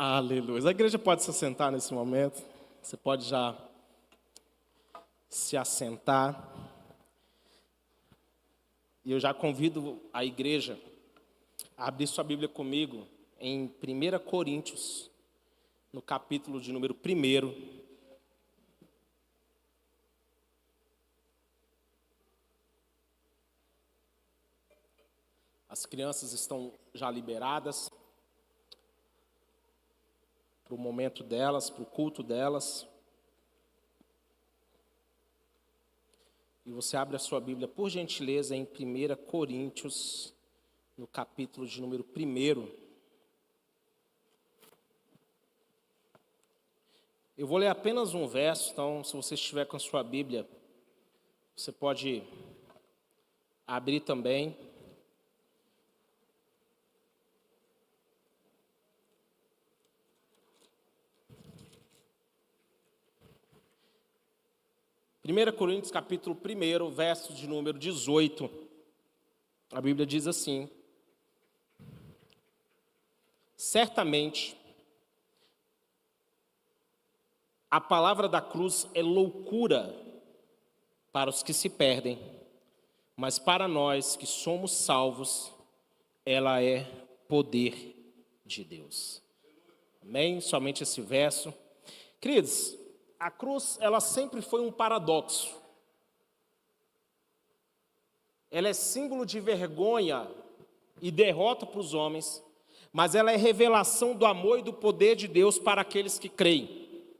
Aleluia. A igreja pode se assentar nesse momento. Você pode já se assentar. E eu já convido a igreja a abrir sua Bíblia comigo em 1 Coríntios, no capítulo de número 1. As crianças estão já liberadas para o momento delas, para o culto delas. E você abre a sua Bíblia, por gentileza, em 1 Coríntios, no capítulo de número 1. Eu vou ler apenas um verso, então, se você estiver com a sua Bíblia, você pode abrir também. Primeira Coríntios, capítulo 1, verso de número 18. A Bíblia diz assim: certamente, a palavra da cruz é loucura para os que se perdem, mas para nós que somos salvos, ela é poder de Deus. Amém? Somente esse verso. Queridos, a cruz, ela sempre foi um paradoxo. Ela é símbolo de vergonha e derrota para os homens, mas ela é revelação do amor e do poder de Deus para aqueles que creem.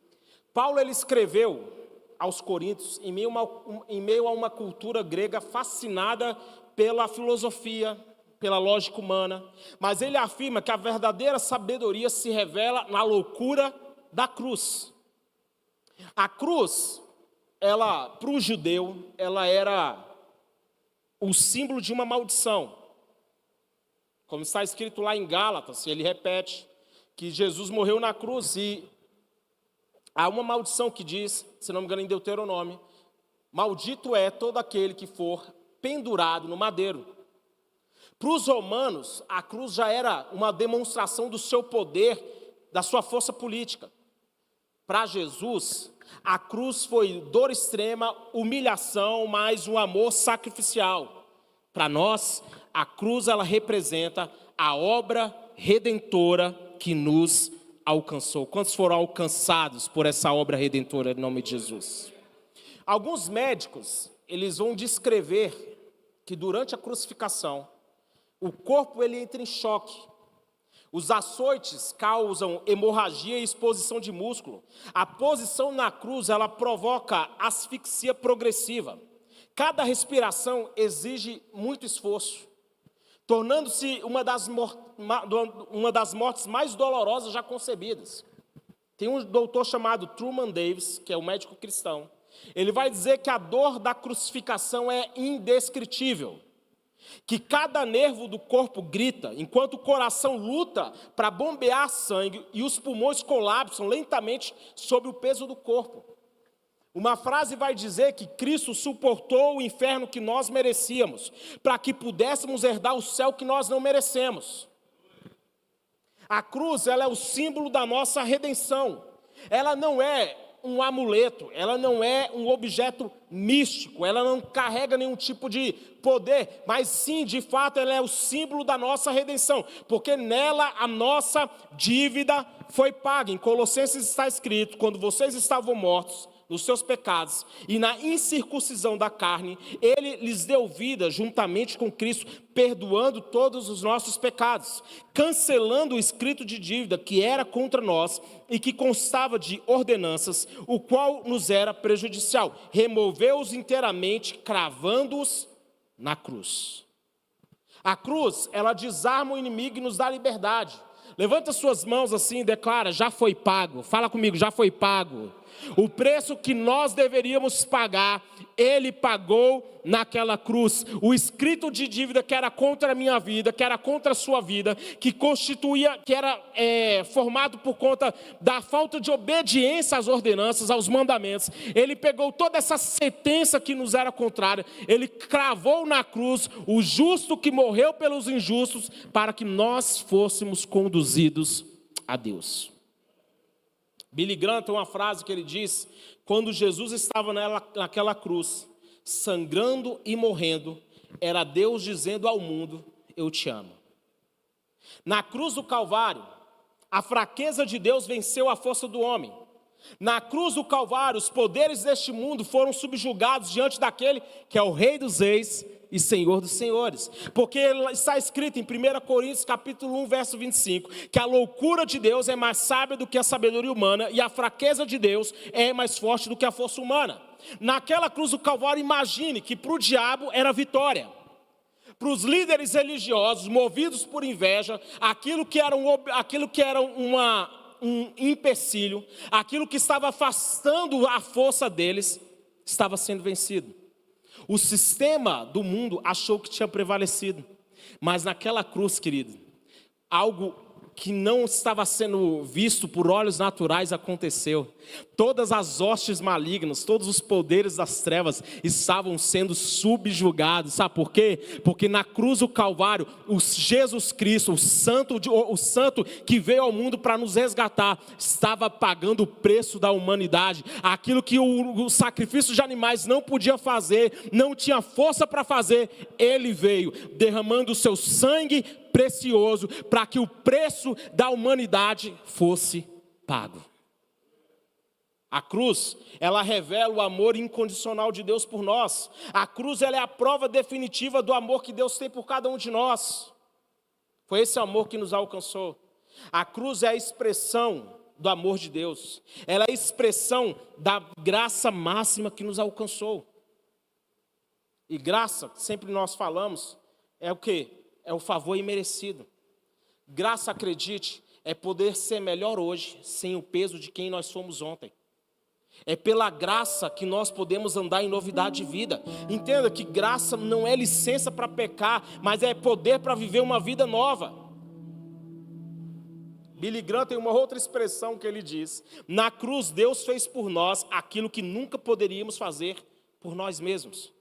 Paulo, ele escreveu aos Coríntios em meio a uma cultura grega fascinada pela filosofia, pela lógica humana, mas ele afirma que a verdadeira sabedoria se revela na loucura da cruz. A cruz, ela, para o judeu, ela era o símbolo de uma maldição. Como está escrito lá em Gálatas, ele repete que Jesus morreu na cruz e há uma maldição que diz, se não me engano em Deuteronômio, maldito é todo aquele que for pendurado no madeiro. Para os romanos, a cruz já era uma demonstração do seu poder, da sua força política. Para Jesus, a cruz foi dor extrema, humilhação, mais um amor sacrificial. Para nós, a cruz ela representa a obra redentora que nos alcançou. Quantos foram alcançados por essa obra redentora em nome de Jesus? Alguns médicos, eles vão descrever que durante a crucificação, o corpo ele entra em choque. Os açoites causam hemorragia e exposição de músculo. A posição na cruz, ela provoca asfixia progressiva. Cada respiração exige muito esforço, tornando-se uma das mortes mais dolorosas já concebidas. Tem um doutor chamado Truman Davis, que é um médico cristão. Ele vai dizer que a dor da crucificação é indescritível, que cada nervo do corpo grita, enquanto o coração luta para bombear sangue e os pulmões colapsam lentamente sob o peso do corpo. Uma frase vai dizer que Cristo suportou o inferno que nós merecíamos, para que pudéssemos herdar o céu que nós não merecemos. A cruz, ela é o símbolo da nossa redenção. Ela não é um amuleto, ela não é um objeto místico, ela não carrega nenhum tipo de poder, mas sim, de fato, ela é o símbolo da nossa redenção, porque nela a nossa dívida foi paga. Em Colossenses está escrito: quando vocês estavam mortos nos seus pecados e na incircuncisão da carne, ele lhes deu vida juntamente com Cristo, perdoando todos os nossos pecados, cancelando o escrito de dívida que era contra nós e que constava de ordenanças, o qual nos era prejudicial. Removeu-os inteiramente, cravando-os na cruz. A cruz, ela desarma o inimigo e nos dá liberdade. Levanta suas mãos assim e declara: já foi pago. Fala comigo: já foi pago. O preço que nós deveríamos pagar, ele pagou naquela cruz. O escrito de dívida que era contra a minha vida, que era contra a sua vida, que era formado por conta da falta de obediência às ordenanças, aos mandamentos. Ele pegou toda essa sentença que nos era contrária, ele cravou na cruz o justo que morreu pelos injustos, para que nós fôssemos conduzidos a Deus. Billy Graham tem uma frase que ele diz: quando Jesus estava naquela cruz, sangrando e morrendo, era Deus dizendo ao mundo: eu te amo. Na cruz do Calvário, a fraqueza de Deus venceu a força do homem. Na cruz do Calvário, os poderes deste mundo foram subjugados diante daquele que é o Rei dos Reis e Senhor dos Senhores. Porque está escrito em 1 Coríntios capítulo 1, verso 25, que a loucura de Deus é mais sábia do que a sabedoria humana, e a fraqueza de Deus é mais forte do que a força humana. Naquela cruz do Calvário, imagine que para o diabo era vitória. Para os líderes religiosos, movidos por inveja, aquilo que era um empecilho, aquilo que estava afastando a força deles, estava sendo vencido. O sistema do mundo achou que tinha prevalecido, mas naquela cruz, querido, algo que não estava sendo visto por olhos naturais aconteceu. Todas as hostes malignas, todos os poderes das trevas estavam sendo subjugados. Sabe por quê? Porque na cruz do Calvário, o Jesus Cristo, o santo que veio ao mundo para nos resgatar, estava pagando o preço da humanidade. Aquilo que o sacrifício de animais não podia fazer, não tinha força para fazer, ele veio derramando o seu sangue precioso para que o preço da humanidade fosse pago. A cruz, ela revela o amor incondicional de Deus por nós. A cruz, ela é a prova definitiva do amor que Deus tem por cada um de nós. Foi esse amor que nos alcançou. A cruz é a expressão do amor de Deus. Ela é a expressão da graça máxima que nos alcançou. E graça, sempre nós falamos, é o quê? É o favor imerecido. Graça, acredite, é poder ser melhor hoje, sem o peso de quem nós fomos ontem. É pela graça que nós podemos andar em novidade de vida. Entenda que graça não é licença para pecar, mas é poder para viver uma vida nova. Billy Graham tem uma outra expressão que ele diz: na cruz Deus fez por nós aquilo que nunca poderíamos fazer por nós mesmos.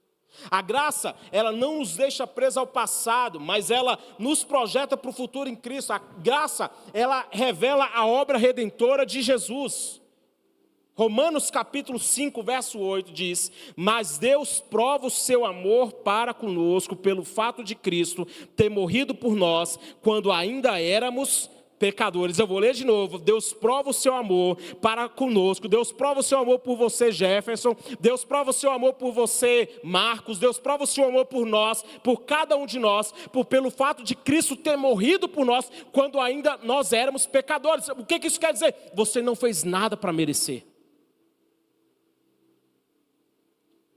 A graça, ela não nos deixa presos ao passado, mas ela nos projeta para o futuro em Cristo. A graça, ela revela a obra redentora de Jesus. Romanos capítulo 5, verso 8 diz: mas Deus prova o seu amor para conosco pelo fato de Cristo ter morrido por nós quando ainda éramos pecadores. Eu vou ler de novo. Deus prova o seu amor para conosco. Deus prova o seu amor por você, Jefferson. Deus prova o seu amor por você, Marcos. Deus prova o seu amor por nós, por cada um de nós, pelo fato de Cristo ter morrido por nós quando ainda nós éramos pecadores. O que isso quer dizer? Você não fez nada para merecer.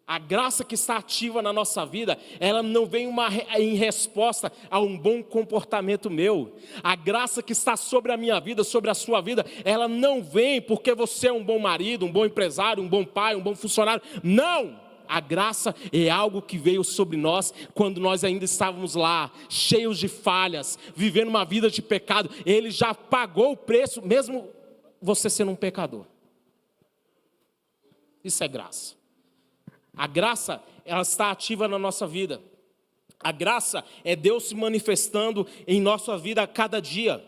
A graça que está ativa na nossa vida, ela não vem em resposta a um bom comportamento meu. A graça que está sobre a minha vida, sobre a sua vida, ela não vem porque você é um bom marido, um bom empresário, um bom pai, um bom funcionário. Não! A graça é algo que veio sobre nós quando nós ainda estávamos lá, cheios de falhas, vivendo uma vida de pecado. Ele já pagou o preço, mesmo você sendo um pecador. Isso é graça. A graça, ela está ativa na nossa vida. A graça é Deus se manifestando em nossa vida a cada dia.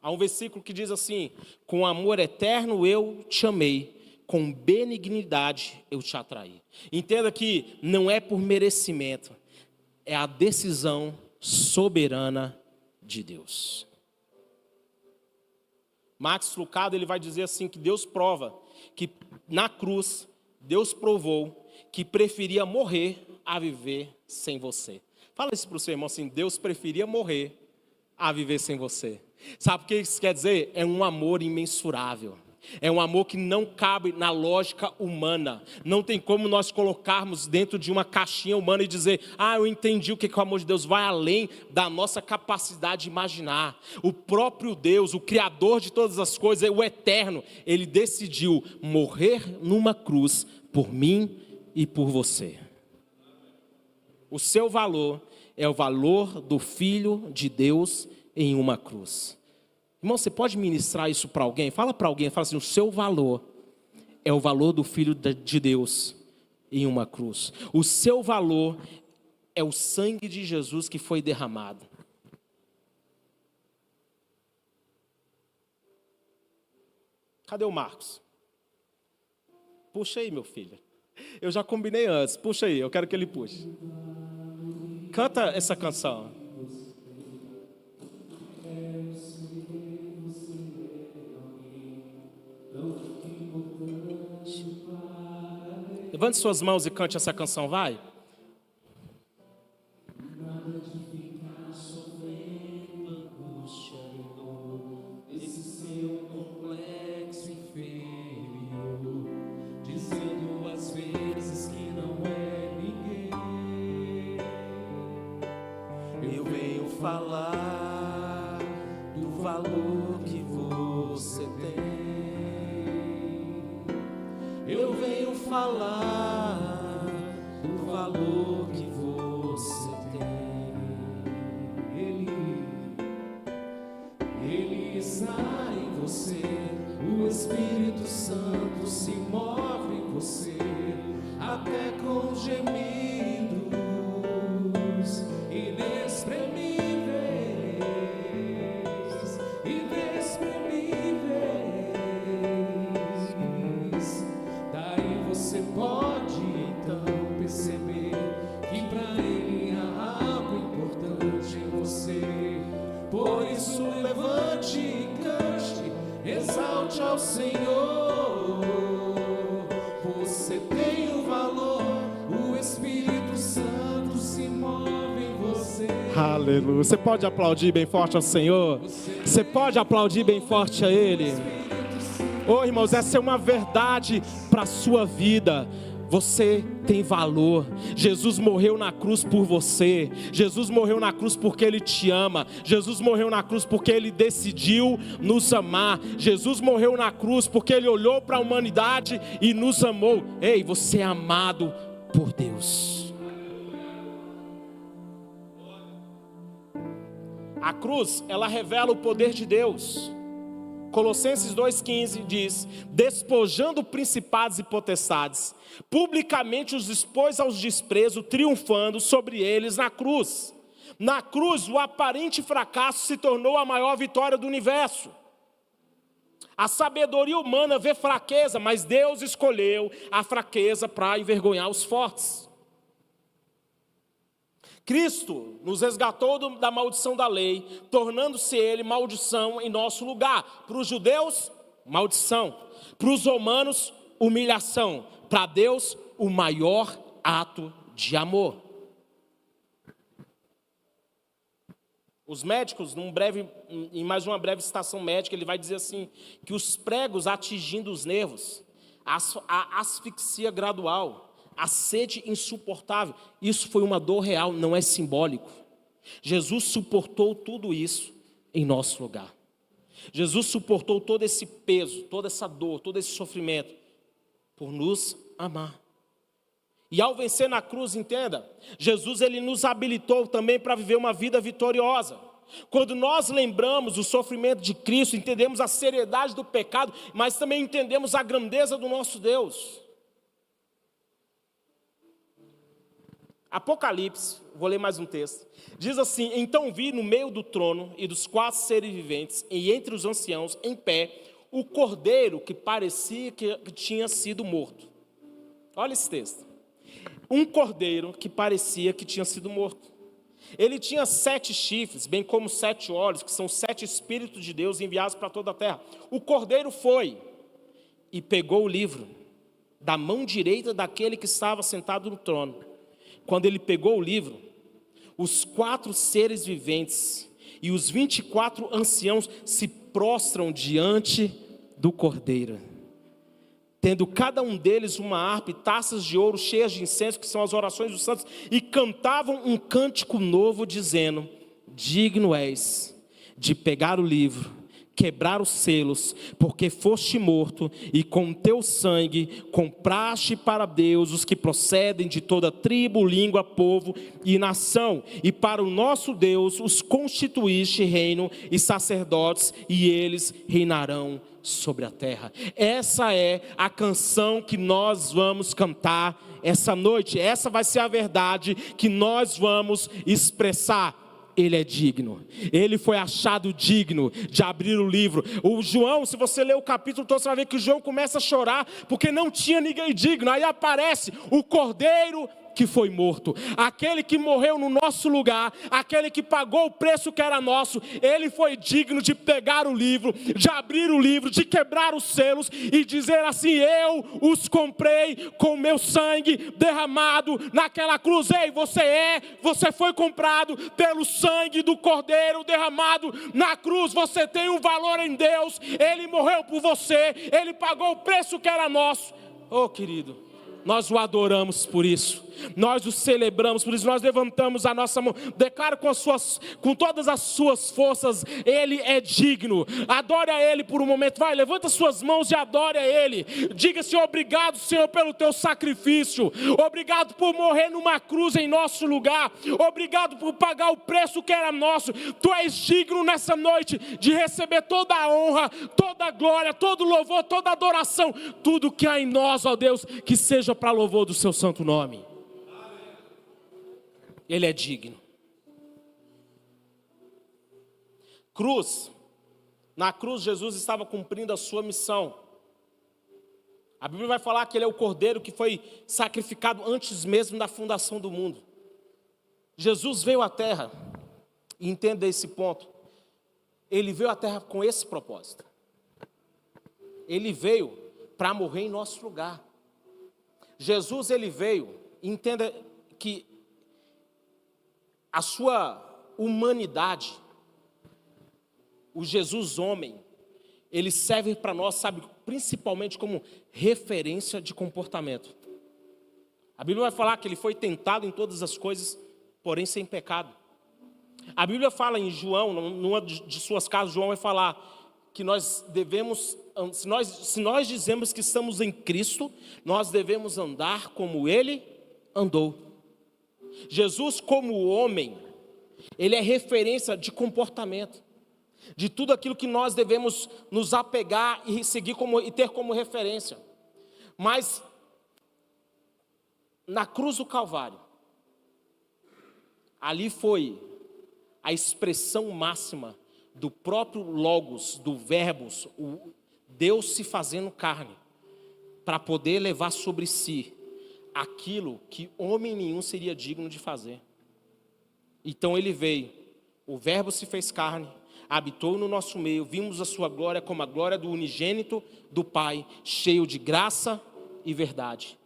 Há um versículo que diz assim: com amor eterno eu te amei, com benignidade eu te atraí. Entenda que não é por merecimento, é a decisão soberana de Deus. Max Lucado, ele vai dizer assim, que Deus prova que na cruz, Deus provou que preferia morrer a viver sem você. Fala isso para o seu irmão assim: Deus preferia morrer a viver sem você. Sabe o que isso quer dizer? É um amor imensurável. É um amor que não cabe na lógica humana. Não tem como nós colocarmos dentro de uma caixinha humana e dizer: ah, eu entendi o que é o amor de Deus. Vai além da nossa capacidade de imaginar. O próprio Deus, o Criador de todas as coisas, o Eterno, Ele decidiu morrer numa cruz por mim e por você. O seu valor é o valor do Filho de Deus em uma cruz. Irmão, você pode ministrar isso para alguém? Fala para alguém, fala assim: o seu valor é o valor do Filho de Deus em uma cruz. O seu valor é o sangue de Jesus que foi derramado. Cadê o Marcos? Puxa aí, meu filho. Eu já combinei antes. Puxa aí, eu quero que ele puxe. Canta essa canção. Levante suas mãos e cante essa canção, vai. Falar do valor que você tem. Eu venho falar do valor que você tem. Ele está em você, o Espírito Santo se move em você, até com gemidos inexprimíveis. Você pode então perceber que para Ele há algo importante em você. Por isso levante e cante, exalte ao Senhor. Você tem o valor, o Espírito Santo se move em você. Aleluia. Você pode aplaudir bem forte ao Senhor? Você pode aplaudir bem forte a Ele? Oh, irmãos, essa é uma verdade para a sua vida. Você tem valor. Jesus morreu na cruz por você. Jesus morreu na cruz porque Ele te ama. Jesus morreu na cruz porque Ele decidiu nos amar. Jesus morreu na cruz porque Ele olhou para a humanidade e nos amou. Ei, você é amado por Deus. A cruz, ela revela o poder de Deus. Colossenses 2,15 diz: despojando principados e potestades, publicamente os expôs aos desprezos, triunfando sobre eles na cruz. Na cruz, o aparente fracasso se tornou a maior vitória do universo. A sabedoria humana vê fraqueza, mas Deus escolheu a fraqueza para envergonhar os fortes. Cristo nos resgatou da maldição da lei, tornando-se Ele maldição em nosso lugar. Para os judeus, maldição. Para os romanos, humilhação. Para Deus, o maior ato de amor. Os médicos, em mais uma breve citação médica, ele vai dizer assim, que os pregos atingindo os nervos, a asfixia gradual, a sede insuportável, isso foi uma dor real, não é simbólico. Jesus suportou tudo isso em nosso lugar. Jesus suportou todo esse peso, toda essa dor, todo esse sofrimento, por nos amar. E ao vencer na cruz, entenda, Jesus ele nos habilitou também para viver uma vida vitoriosa. Quando nós lembramos o sofrimento de Cristo, entendemos a seriedade do pecado, mas também entendemos a grandeza do nosso Deus. Apocalipse, vou ler mais um texto, diz assim: então vi no meio do trono e dos 4 seres viventes, e entre os anciãos, em pé, o cordeiro que parecia que tinha sido morto. Olha esse texto. Um cordeiro que parecia que tinha sido morto. Ele tinha 7 chifres, bem como 7 olhos, que são 7 Espíritos de Deus enviados para toda a terra. O cordeiro foi e pegou o livro da mão direita daquele que estava sentado no trono. Quando ele pegou o livro, os 4 seres viventes e os 24 anciãos se prostram diante do cordeiro, tendo cada um deles uma harpa e taças de ouro cheias de incenso, que são as orações dos santos, e cantavam um cântico novo, dizendo: digno és de pegar o livro, quebrar os selos, porque foste morto, e com teu sangue compraste para Deus os que procedem de toda tribo, língua, povo e nação, e para o nosso Deus os constituíste reino e sacerdotes, e eles reinarão sobre a terra. Essa é a canção que nós vamos cantar essa noite. Essa vai ser a verdade que nós vamos expressar. Ele é digno. Ele foi achado digno de abrir o livro. O João, se você ler o capítulo todo, você vai ver que o João começa a chorar porque não tinha ninguém digno. Aí aparece o Cordeiro que foi morto, aquele que morreu no nosso lugar, aquele que pagou o preço que era nosso. Ele foi digno de pegar o livro, de abrir o livro, de quebrar os selos e dizer assim: eu os comprei com meu sangue derramado naquela cruz. Ei, você foi comprado pelo sangue do Cordeiro derramado na cruz. Você tem um valor em Deus. Ele morreu por você, ele pagou o preço que era nosso. Oh, querido, nós o adoramos por isso, nós o celebramos por isso, nós levantamos a nossa mão, declaro com todas as suas forças: Ele é digno. Adore a Ele por um momento, vai, levanta suas mãos e adore a Ele. Diga: Senhor, obrigado, Senhor, pelo teu sacrifício, obrigado por morrer numa cruz em nosso lugar, obrigado por pagar o preço que era nosso. Tu és digno nessa noite de receber toda a honra, toda a glória, todo o louvor, toda a adoração, tudo que há em nós, ó Deus, que seja para louvor do seu santo nome. Ele é digno. Na cruz Jesus estava cumprindo a sua missão. A Bíblia vai falar que ele é o Cordeiro que foi sacrificado antes mesmo da fundação do mundo. Jesus veio à terra, e entenda esse ponto, ele veio à terra com esse propósito. Ele veio para morrer em nosso lugar. Jesus, ele veio, entenda que a sua humanidade, o Jesus homem, ele serve para nós, sabe, principalmente como referência de comportamento. A Bíblia vai falar que ele foi tentado em todas as coisas, porém sem pecado. A Bíblia fala em João, numa de suas casas, João vai falar que nós devemos, se nós dizemos que estamos em Cristo, nós devemos andar como ele andou. Jesus, como homem, ele é referência de comportamento, de tudo aquilo que nós devemos nos apegar e seguir e ter como referência. Mas na cruz do Calvário, ali foi a expressão máxima do próprio Logos, do Verbos, o Deus se fazendo carne, para poder levar sobre si aquilo que homem nenhum seria digno de fazer. Então ele veio, o Verbo se fez carne, habitou no nosso meio, vimos a sua glória como a glória do unigênito do Pai, cheio de graça e verdade.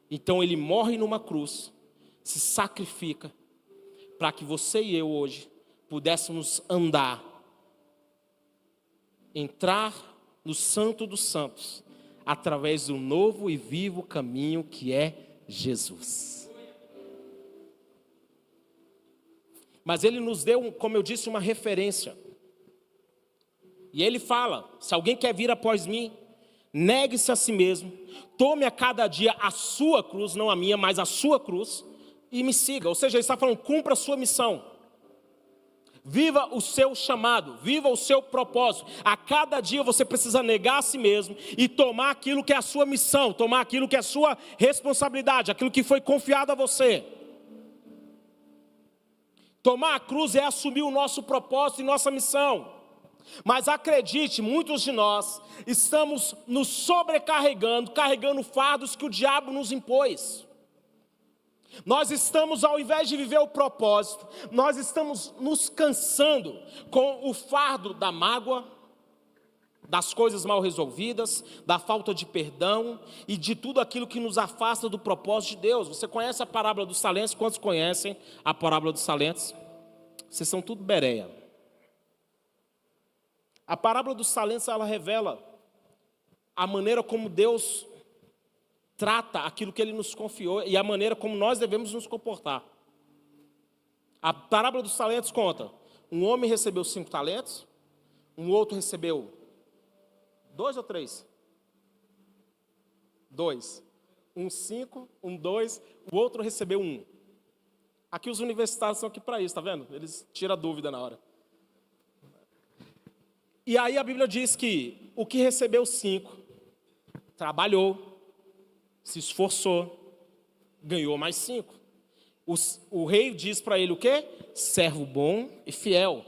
Então ele morre numa cruz, se sacrifica, para que você e eu hoje pudéssemos entrar no Santo dos Santos, através do novo e vivo caminho que é Jesus. Mas ele nos deu, como eu disse, uma referência. E ele fala: se alguém quer vir após mim, negue-se a si mesmo, tome a cada dia a sua cruz, não a minha, mas a sua cruz, e me siga. Ou seja, ele está falando: cumpra a sua missão. Viva o seu chamado, viva o seu propósito. A cada dia você precisa negar a si mesmo e tomar aquilo que é a sua missão, tomar aquilo que é a sua responsabilidade, aquilo que foi confiado a você. Tomar a cruz é assumir o nosso propósito e nossa missão. Mas acredite, muitos de nós estamos nos sobrecarregando, carregando fardos que o diabo nos impôs. Nós estamos, ao invés de viver o propósito, nós estamos nos cansando com o fardo da mágoa, das coisas mal resolvidas, da falta de perdão e de tudo aquilo que nos afasta do propósito de Deus. Você conhece a parábola dos talentos? Quantos conhecem a parábola dos talentos? Vocês são tudo bereia. A parábola dos talentos, ela revela a maneira como Deus trata aquilo que Ele nos confiou e a maneira como nós devemos nos comportar. A parábola dos talentos conta: um homem recebeu 5 talentos, um outro recebeu 2 ou 3? 2. Um 5, um 2, o outro recebeu 1. Aqui os universitários estão aqui para isso, tá vendo? Eles tiram a dúvida na hora. E aí a Bíblia diz que o que recebeu 5, trabalhou, se esforçou, ganhou mais 5. o rei diz para ele o quê? Servo bom e fiel.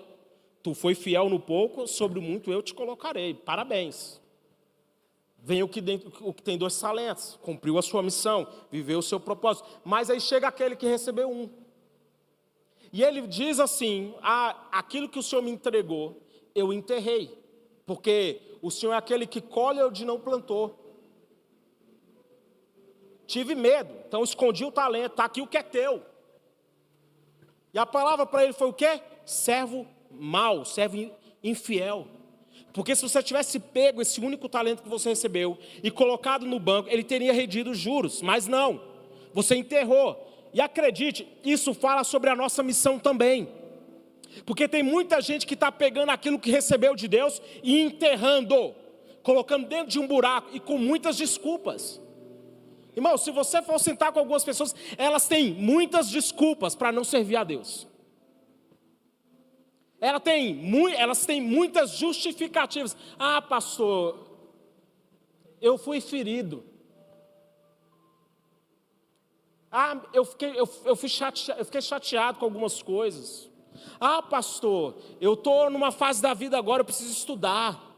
Tu foi fiel no pouco, sobre o muito eu te colocarei. Parabéns. Vem o que tem 2 talentos, cumpriu a sua missão, viveu o seu propósito. Mas aí chega aquele que recebeu 1. E ele diz assim, aquilo que o Senhor me entregou, eu enterrei. Porque o Senhor é aquele que colhe onde não plantou. Tive medo, então escondi o talento, está aqui o que é teu. E a palavra para ele foi o quê? Servo mau, servo infiel. Porque se você tivesse pego esse único talento que você recebeu e colocado no banco, ele teria rendido juros, mas não, você enterrou. E acredite, isso fala sobre a nossa missão também. Porque tem muita gente que está pegando aquilo que recebeu de Deus e enterrando, colocando dentro de um buraco e com muitas desculpas. Irmão, se você for sentar com algumas pessoas, elas têm muitas desculpas para não servir a Deus. Elas têm muitas justificativas. Ah, pastor, eu fui ferido. Ah, eu fiquei chateado com algumas coisas. Ah, pastor, eu estou numa fase da vida agora, eu preciso estudar.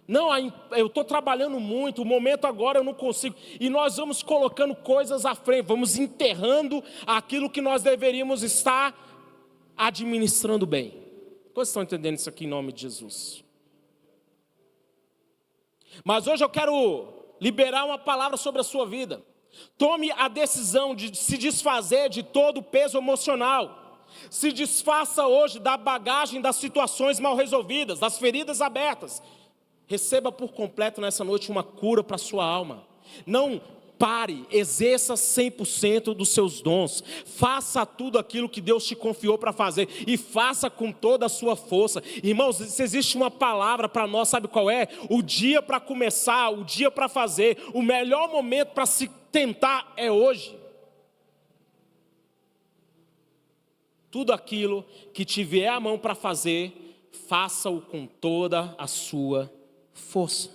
Não, eu estou trabalhando muito, o momento agora eu não consigo. E nós vamos colocando coisas à frente, vamos enterrando aquilo que nós deveríamos estar administrando bem. Vocês estão entendendo isso aqui em nome de Jesus? Mas hoje eu quero liberar uma palavra sobre a sua vida. Tome a decisão de se desfazer de todo o peso emocional. Se desfaça hoje da bagagem das situações mal resolvidas, das feridas abertas. Receba por completo nessa noite uma cura para a sua alma. Não pare, exerça 100% dos seus dons. Faça tudo aquilo que Deus te confiou para fazer. E faça com toda a sua força. Irmãos, se existe uma palavra para nós, sabe qual é? O dia para começar, o dia para fazer, o melhor momento para se tentar é hoje. Tudo aquilo que tiver à mão para fazer, faça-o com toda a sua força.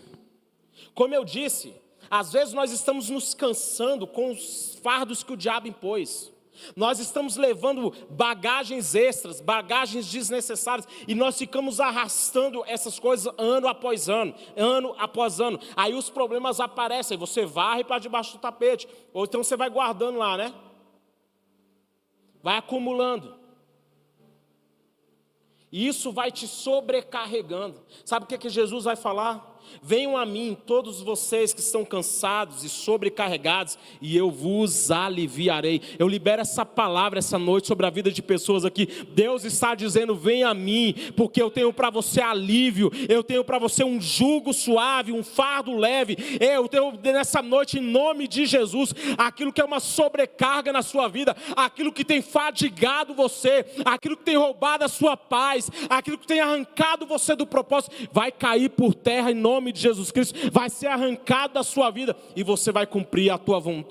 Como eu disse, às vezes nós estamos nos cansando com os fardos que o diabo impôs. Nós estamos levando bagagens extras, bagagens desnecessárias, e nós ficamos arrastando essas coisas ano após ano, ano após ano. Aí os problemas aparecem, você varre para debaixo do tapete, ou então você vai guardando lá, né? Vai acumulando. E isso vai te sobrecarregando. Sabe o que Jesus vai falar? Venham a mim todos vocês que estão cansados e sobrecarregados, e eu vos aliviarei. Eu libero essa palavra essa noite sobre a vida de pessoas aqui. Deus está dizendo, venha a mim, porque eu tenho para você alívio. Eu tenho para você um jugo suave, um fardo leve. Eu tenho nessa noite, em nome de Jesus, aquilo que é uma sobrecarga na sua vida, aquilo que tem fadigado você, aquilo que tem roubado a sua paz, aquilo que tem arrancado você do propósito, vai cair por terra em nome de Jesus Cristo, vai ser arrancado da sua vida, e você vai cumprir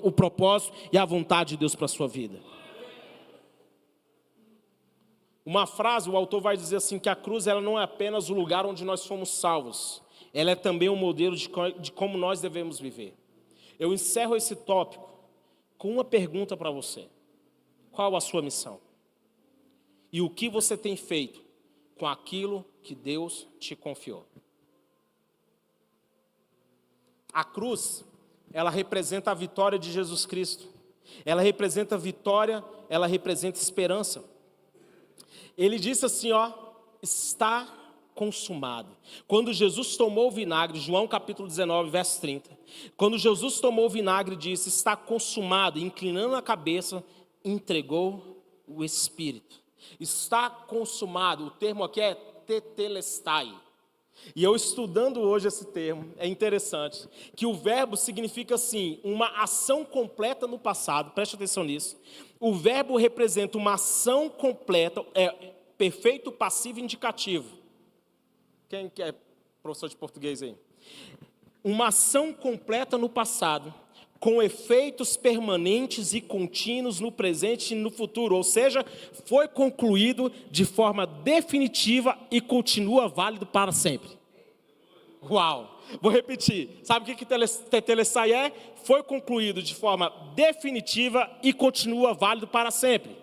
o propósito e a vontade de Deus para a sua vida. Uma frase, o autor vai dizer assim, que a cruz ela não é apenas o lugar onde nós fomos salvos, ela é também um modelo de como nós devemos viver. Eu encerro esse tópico com uma pergunta para você: qual a sua missão? E o que você tem feito com aquilo que Deus te confiou? A cruz, ela representa a vitória de Jesus Cristo. Ela representa vitória, ela representa esperança. Ele disse assim, está consumado. Quando Jesus tomou o vinagre, João capítulo 19, verso 30. Quando Jesus tomou o vinagre, disse, está consumado, inclinando a cabeça, entregou o Espírito. Está consumado, o termo aqui é tetelestai. E eu estudando hoje esse termo, é interessante, que o verbo significa assim, uma ação completa no passado, preste atenção nisso. O verbo representa uma ação completa, perfeito passivo indicativo. Quem é professor de português aí? Uma ação completa no passado, com efeitos permanentes e contínuos no presente e no futuro. Ou seja, foi concluído de forma definitiva e continua válido para sempre. Uau! Vou repetir. Sabe o que Tetelestai é? Foi concluído de forma definitiva e continua válido para sempre.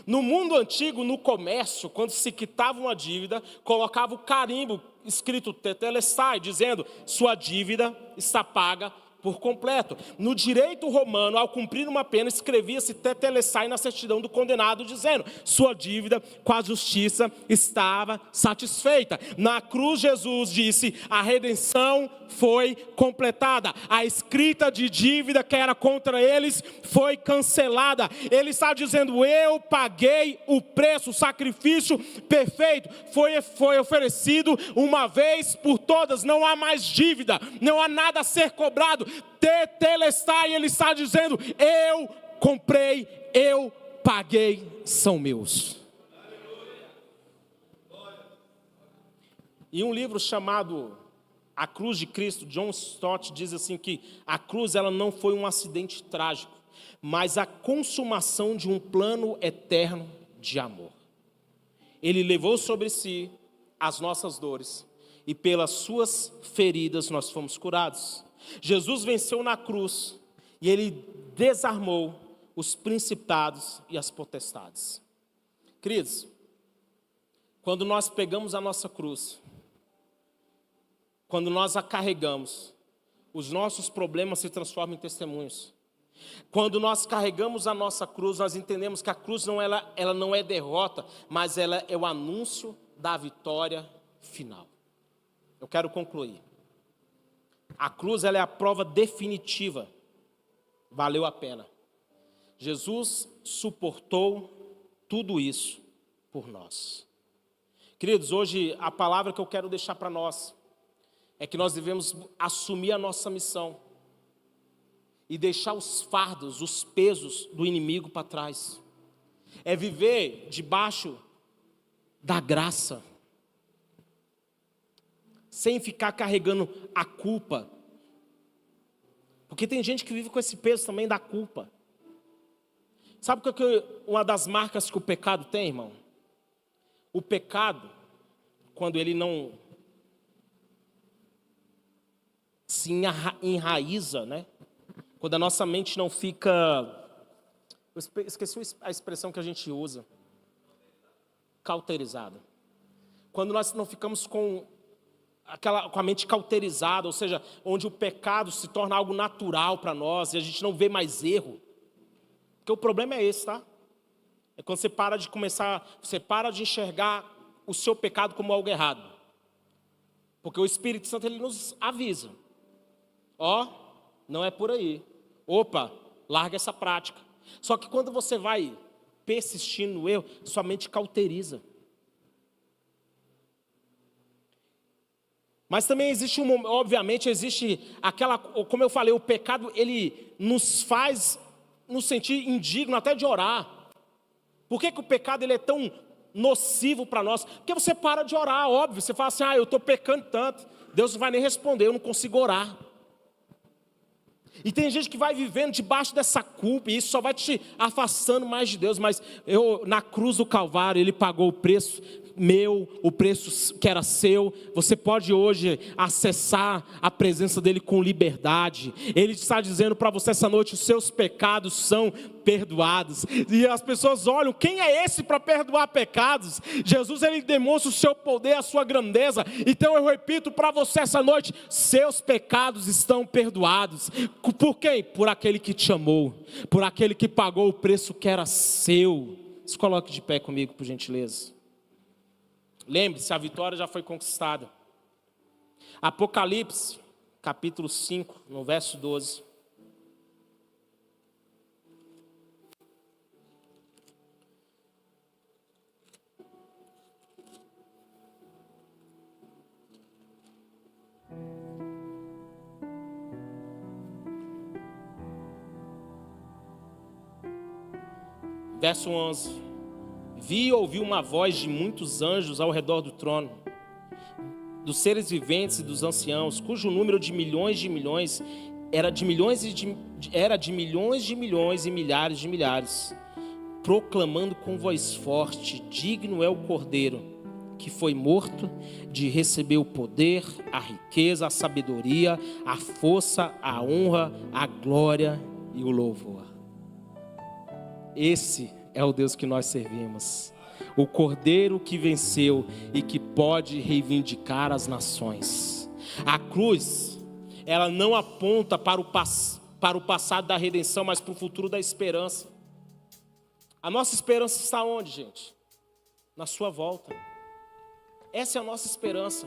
No mundo antigo, no comércio, quando se quitava uma dívida, colocava o carimbo escrito Tetelestai, dizendo: sua dívida está paga por completo. No direito romano, ao cumprir uma pena, escrevia-se Tetelestai na certidão do condenado, dizendo: sua dívida com a justiça estava satisfeita. Na cruz, Jesus disse: a redenção foi completada. A escrita de dívida que era contra eles foi cancelada. Ele está dizendo: eu paguei o preço, o sacrifício perfeito foi oferecido uma vez por todas. Não há mais dívida, não há nada a ser cobrado. Tetelestai, ele está dizendo: eu comprei, eu paguei, são meus. E um livro chamado A Cruz de Cristo, John Stott, diz assim que a cruz ela não foi um acidente trágico, mas a consumação de um plano eterno de amor. Ele levou sobre si as nossas dores e pelas suas feridas nós fomos curados. Jesus venceu na cruz e ele desarmou os principados e as potestades. Queridos, quando nós pegamos a nossa cruz, quando nós a carregamos, os nossos problemas se transformam em testemunhos. Quando nós carregamos a nossa cruz, nós entendemos que a cruz ela não é derrota, mas ela é o anúncio da vitória final. Eu quero concluir. A cruz ela é a prova definitiva. Valeu a pena. Jesus suportou tudo isso por nós. Queridos, hoje a palavra que eu quero deixar para nós é que nós devemos assumir a nossa missão e deixar os fardos, os pesos do inimigo para trás. É viver debaixo da graça, sem ficar carregando a culpa. Porque tem gente que vive com esse peso também da culpa. Sabe o que uma das marcas que o pecado tem, irmão? O pecado, quando ele não se enraiza, né? Quando a nossa mente não fica... Eu esqueci a expressão que a gente usa. Cauterizada. Quando nós não ficamos com a mente cauterizada, ou seja, onde o pecado se torna algo natural para nós e a gente não vê mais erro. Porque o problema é esse, tá? É quando você para de enxergar o seu pecado como algo errado. Porque o Espírito Santo ele nos avisa. Não é por aí. Opa, larga essa prática. Só que quando você vai persistindo no erro, sua mente cauteriza. Mas também existe obviamente existe aquela, como eu falei, o pecado ele nos faz nos sentir indigno até de orar. Por que o pecado ele é tão nocivo para nós? Porque você para de orar, óbvio. Você fala assim, eu estou pecando tanto, Deus não vai nem responder, eu não consigo orar. E tem gente que vai vivendo debaixo dessa culpa, e isso só vai te afastando mais de Deus. Mas na cruz do Calvário, Ele pagou o preço meu, o preço que era seu. Você pode hoje acessar a presença dEle com liberdade. Ele está dizendo para você essa noite, os seus pecados são perdoados. E as pessoas olham, quem é esse para perdoar pecados? Jesus, Ele demonstra o seu poder, a sua grandeza. Então eu repito para você essa noite, seus pecados estão perdoados. Por quem? Por aquele que te amou, por aquele que pagou o preço que era seu. Se coloque de pé comigo, por gentileza. Lembre-se, a vitória já foi conquistada. Apocalipse, capítulo 5, no verso 12. Verso 11. Vi e ouvi uma voz de muitos anjos ao redor do trono, dos seres viventes e dos anciãos, cujo número de milhões era de milhões de milhões e milhares de milhares, proclamando com voz forte: digno é o Cordeiro que foi morto de receber o poder, a riqueza, a sabedoria, a força, a honra, a glória e o louvor. Esse é o Deus que nós servimos. O Cordeiro que venceu e que pode reivindicar as nações. A cruz, ela não aponta para o passado da redenção, mas para o futuro da esperança. A nossa esperança está onde, gente? Na sua volta. Essa é a nossa esperança.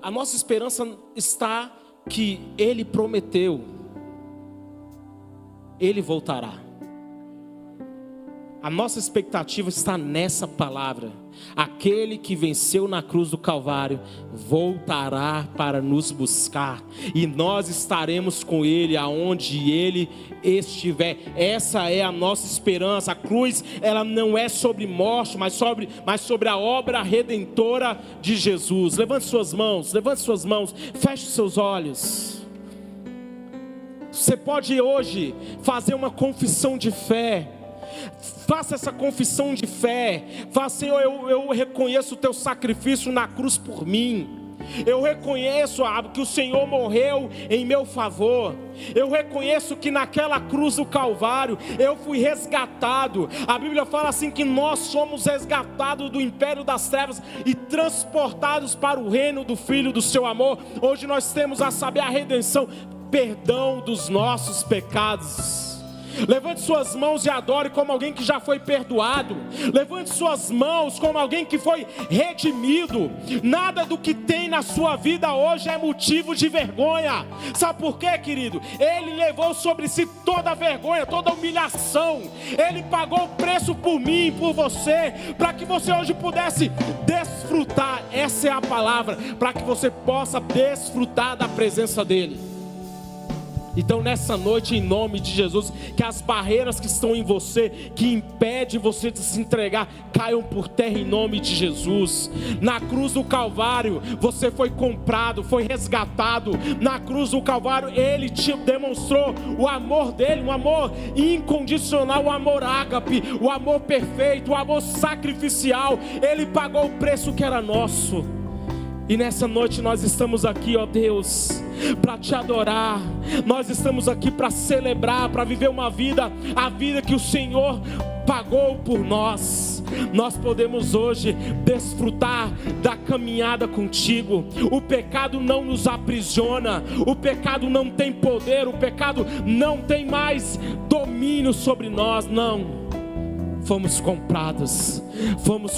A nossa esperança está que Ele prometeu, Ele voltará. A nossa expectativa está nessa palavra. Aquele que venceu na cruz do Calvário voltará para nos buscar, e nós estaremos com Ele aonde Ele estiver. Essa é a nossa esperança. A cruz, ela não é sobre morte, mas sobre a obra redentora de Jesus. Levante suas mãos, feche seus olhos. Você pode hoje fazer uma confissão de fé. Faça essa confissão de fé. Faça: Senhor, eu reconheço o teu sacrifício na cruz por mim. Eu reconheço que o Senhor morreu em meu favor. Eu reconheço que naquela cruz do Calvário eu fui resgatado. A Bíblia fala assim que nós somos resgatados do império das trevas e transportados para o reino do Filho do seu amor. Hoje nós temos a saber a redenção, perdão dos nossos pecados. Levante suas mãos e adore como alguém que já foi perdoado. Levante suas mãos como alguém que foi redimido. Nada do que tem na sua vida hoje é motivo de vergonha. Sabe por quê, querido? Ele levou sobre si toda a vergonha, toda a humilhação. Ele pagou o preço por mim e por você, para que você hoje pudesse desfrutar. Essa é a palavra, para que você possa desfrutar da presença dele. Então nessa noite, em nome de Jesus, que as barreiras que estão em você, que impedem você de se entregar, caiam por terra em nome de Jesus. Na cruz do Calvário, você foi comprado, foi resgatado. Na cruz do Calvário, Ele te demonstrou o amor dEle, um amor incondicional, o amor ágape, o amor perfeito, o amor sacrificial. Ele pagou o preço que era nosso. E nessa noite nós estamos aqui, ó Deus, para te adorar. Nós estamos aqui para celebrar, para viver uma vida, a vida que o Senhor pagou por nós. Nós podemos hoje desfrutar da caminhada contigo. O pecado não nos aprisiona, o pecado não tem poder, o pecado não tem mais domínio sobre nós, não. Fomos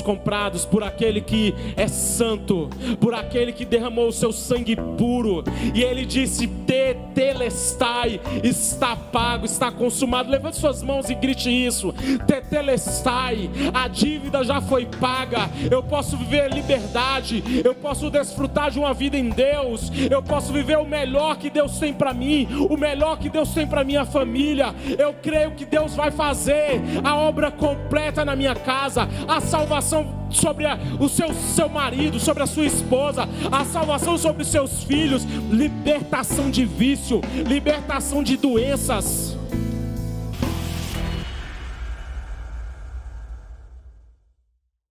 comprados por aquele que é santo, por aquele que derramou o seu sangue puro. E ele disse: tetelestai, está pago, está consumado. Levante suas mãos e grite isso: tetelestai, a dívida já foi paga. Eu posso viver liberdade, eu posso desfrutar de uma vida em Deus, eu posso viver o melhor que Deus tem para mim, o melhor que Deus tem para minha família. Eu creio que Deus vai fazer a obra completa na minha casa, a salvação sobre o seu marido, sobre a sua esposa, a salvação sobre os seus filhos, libertação de vício, libertação de doenças.